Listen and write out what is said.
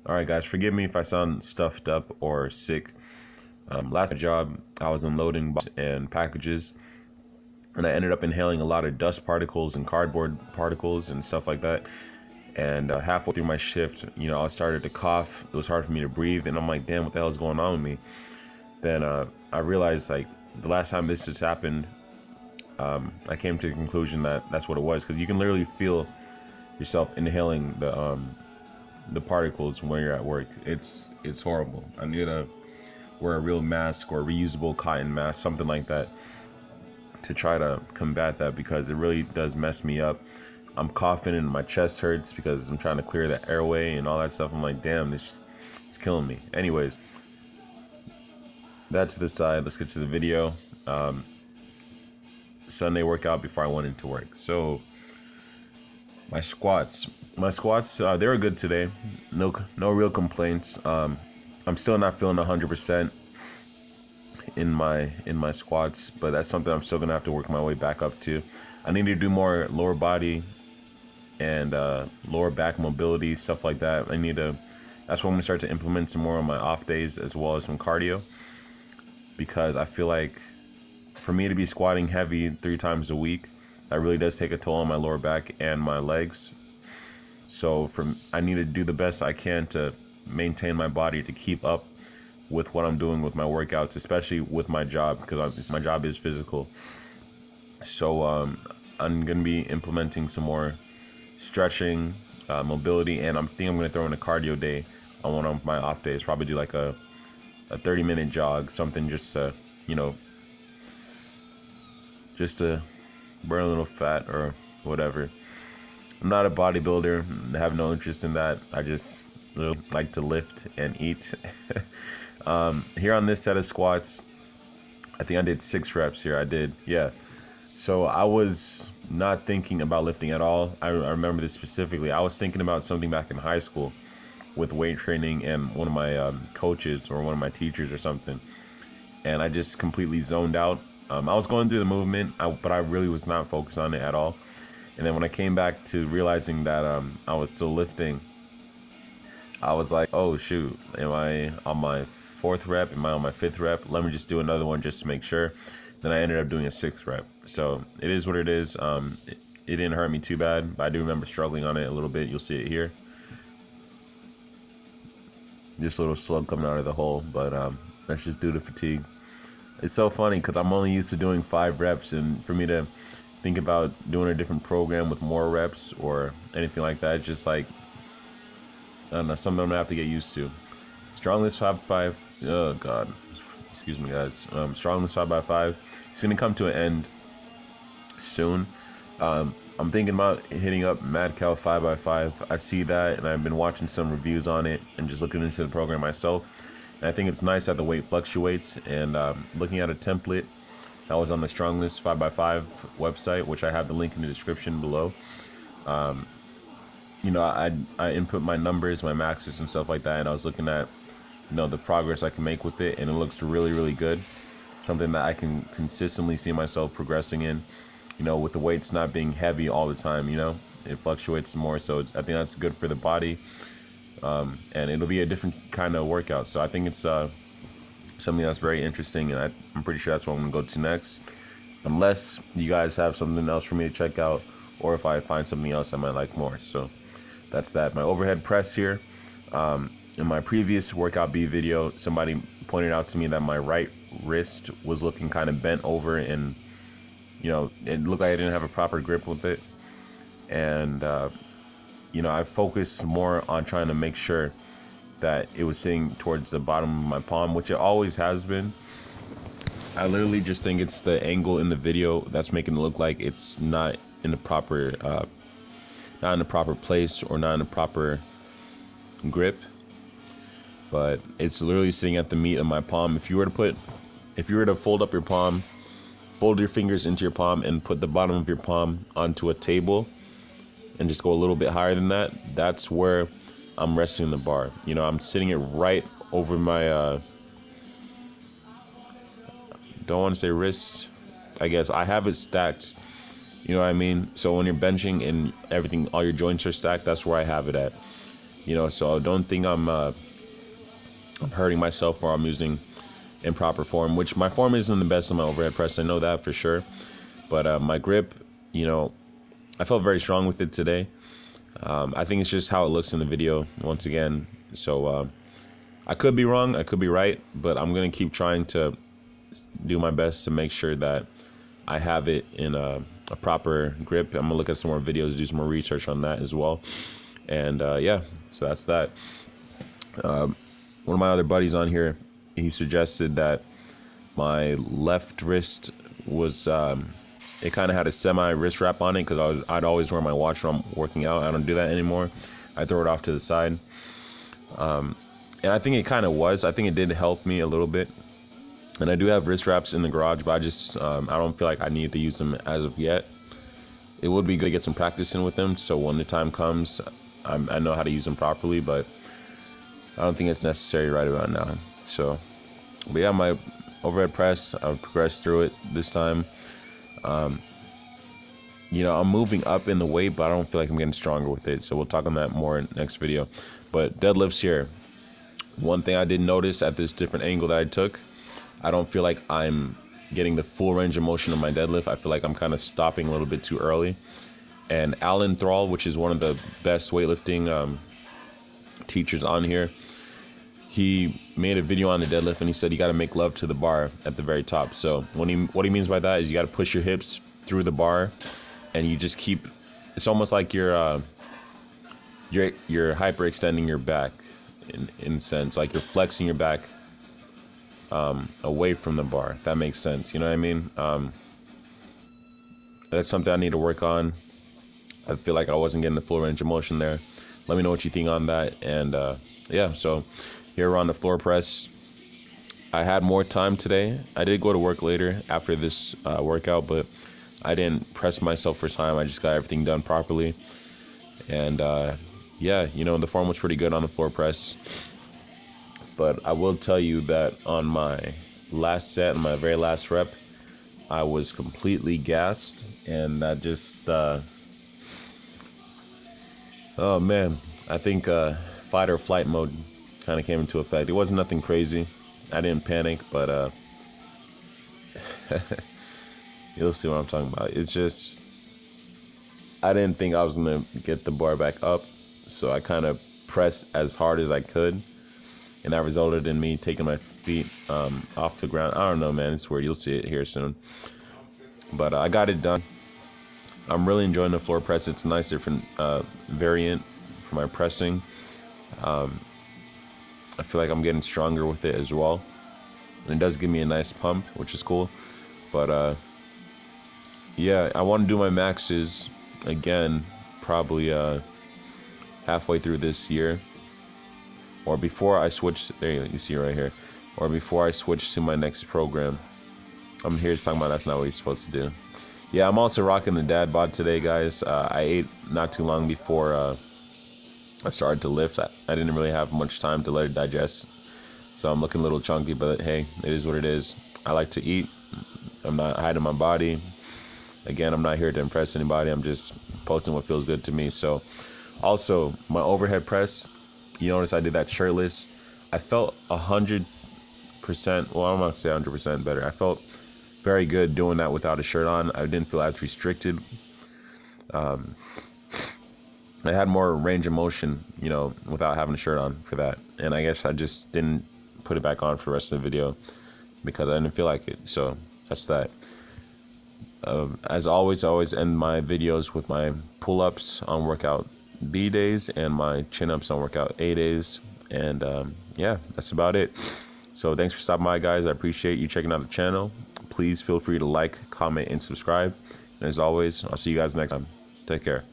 Alright guys, forgive me if I sound stuffed up or sick. Last job, I was unloading boxes and packages, and I ended up inhaling a lot of dust particles and cardboard particles and stuff like that. And halfway through my shift, I started to cough. It was hard for me to breathe, and I'm like, damn, what the hell is going on with me? Then I realized, like, the last time this has happened, I came to the conclusion that that's what it was, because you can literally feel yourself inhaling the particles when you're at work. It's horrible. I need to wear a real mask or a reusable cotton mask, something like that, to try to combat that, because it really does mess me up. I'm coughing and my chest hurts because I'm trying to clear the airway and all that stuff. I'm like, damn, it's killing me. Anyways, that to the side, let's get to the video. Sunday workout before I went into work. So my squats, they were good today. No real complaints. I'm still not feeling 100% in my squats, but that's something I'm still gonna have to work my way back up to. I need to do more lower body and lower back mobility, stuff like that. That's when I'm gonna start to implement some more on my off days, as well as some cardio, because I feel like for me to be squatting heavy 3 times a week, that really does take a toll on my lower back and my legs. So I need to do the best I can to maintain my body, to keep up with what I'm doing with my workouts, especially with my job, because my job is physical. So I'm gonna be implementing some more stretching, mobility, and I think I'm gonna throw in a cardio day on one of my off days. Probably do like a 30-minute jog, something just to burn a little fat or whatever. I'm not a bodybuilder. I have no interest in that. I just like to lift and eat. Here on this set of squats, I think I did 6 reps here. I did, yeah. So I was not thinking about lifting at all. I remember this specifically. I was thinking about something back in high school with weight training and one of my coaches or one of my teachers or something. And I just completely zoned out. I was going through the movement, but I really was not focused on it at all. And then when I came back to realizing that I was still lifting, I was like, oh shoot, am I on my 4th rep? Am I on my 5th rep? Let me just do another one just to make sure. Then I ended up doing a 6th rep. So it is what it is. It didn't hurt me too bad, but I do remember struggling on it a little bit. You'll see it here. Just a little slug coming out of the hole, but that's just due to fatigue. It's so funny because I'm only used to doing 5 reps, and for me to think about doing a different program with more reps or anything like that, it's just like, I don't know, something I'm gonna have to get used to. StrongLifts 5x5, oh god, excuse me guys. StrongLifts 5x5, it's gonna come to an end soon. I'm thinking about hitting up Mad Cow 5x5. I see that, and I've been watching some reviews on it and just looking into the program myself. And I think it's nice that the weight fluctuates, and looking at a template that was on the StrongLifts 5x5 website, which I have the link in the description below. I input my numbers, my maxes and stuff like that, and I was looking at the progress I can make with it, and it looks really, really good. Something that I can consistently see myself progressing in, with the weights not being heavy all the time. It fluctuates more, so I think that's good for the body. And it'll be a different kind of workout. So I think it's something that's very interesting, and I'm pretty sure that's what I'm gonna go to next, unless you guys have something else for me to check out, or if I find something else I might like more. So that's that. My overhead press here. In my previous workout B video, somebody pointed out to me that my right wrist was looking kind of bent over, and it looked like I didn't have a proper grip with it. And I focused more on trying to make sure that it was sitting towards the bottom of my palm, which it always has been. I literally just think it's the angle in the video that's making it look like it's not in the proper place, or not in the proper grip. But it's literally sitting at the meat of my palm. If you were to fold up your palm, fold your fingers into your palm, and put the bottom of your palm onto a table, and just go a little bit higher than that, that's where I'm resting the bar. I'm sitting it right over my, don't want to say wrist, I guess. I have it stacked, you know what I mean? So when you're benching and everything, all your joints are stacked, that's where I have it at. you know, so don't think I'm hurting myself or I'm using improper form, which my form isn't the best on my overhead press. I know that for sure. But my grip, you know, I felt very strong with it today. I think it's just how it looks in the video once again. So I could be wrong, I could be right, but I'm going to keep trying to do my best to make sure that I have it in a proper grip. I'm going to look at some more videos, do some more research on that as well. And yeah, so that's that. One of my other buddies on here, he suggested that my left wrist was, it kind of had a semi wrist wrap on it, because I'd always wear my watch when I'm working out. I don't do that anymore. I throw it off to the side. And I think it kind of was. I think it did help me a little bit. And I do have wrist wraps in the garage, but I just, I don't feel like I need to use them as of yet. It would be good to get some practice in with them, so when the time comes, I know how to use them properly, but I don't think it's necessary right about now. So, but yeah, my overhead press, I've progressed through it this time. You know, I'm moving up in the weight, but I don't feel like I'm getting stronger with it. So we'll talk on that more in the next video. But deadlifts here. One thing I did notice at this different angle that I took, I don't feel like I'm getting the full range of motion of my deadlift. I feel like I'm kind of stopping a little bit too early. And Alan Thrall, which is one of the best weightlifting teachers on here, he made a video on the deadlift, and he said you got to make love to the bar at the very top. So what he means by that is you got to push your hips through the bar, and you just keep. It's almost like you're hyperextending your back, in a sense, like you're flexing your back away from the bar. If that makes sense, you know what I mean? That's something I need to work on. I feel like I wasn't getting the full range of motion there. Let me know what you think on that. And yeah, so here we're on the floor press. I had more time today. I did go to work later after this workout, but I didn't press myself for time. I just got everything done properly. And yeah, you know, the form was pretty good on the floor press. But I will tell you that on my last set, my very last rep, I was completely gassed, and that just oh man, I think fight or flight mode kind of came into effect. It wasn't nothing crazy. I didn't panic, but you'll see what I'm talking about. It's just, I didn't think I was gonna get the bar back up, so I kind of pressed as hard as I could, and that resulted in me taking my feet off the ground. I don't know, man, it's weird. You'll see it here soon. But I got it done. I'm really enjoying the floor press. It's a nice different variant for my pressing. I feel like I'm getting stronger with it as well, and it does give me a nice pump, which is cool. But yeah, I want to do my maxes again, probably halfway through this year, or before I switch. There you see right here, or before I switch to my next program. I'm here to talk about that's not what you're supposed to do. Yeah, I'm also rocking the dad bod today, guys. I ate not too long before I started to lift. I didn't really have much time to let it digest, so I'm looking a little chunky, but hey, it is what it is. I like to eat. I'm not hiding my body. Again, I'm not here to impress anybody. I'm just posting what feels good to me. So also my overhead press, you notice I did that shirtless. I felt 100%, well, I'm not gonna say 100% better. I felt very good doing that without a shirt on. I didn't feel as restricted. I had more range of motion, you know, without having a shirt on for that. And I guess I just didn't put it back on for the rest of the video because I didn't feel like it. So that's that. As always, I always end my videos with my pull-ups on workout B days and my chin-ups on workout A days. And yeah, that's about it. So thanks for stopping by, guys. I appreciate you checking out the channel. Please feel free to like, comment, and subscribe. And as always, I'll see you guys next time. Take care.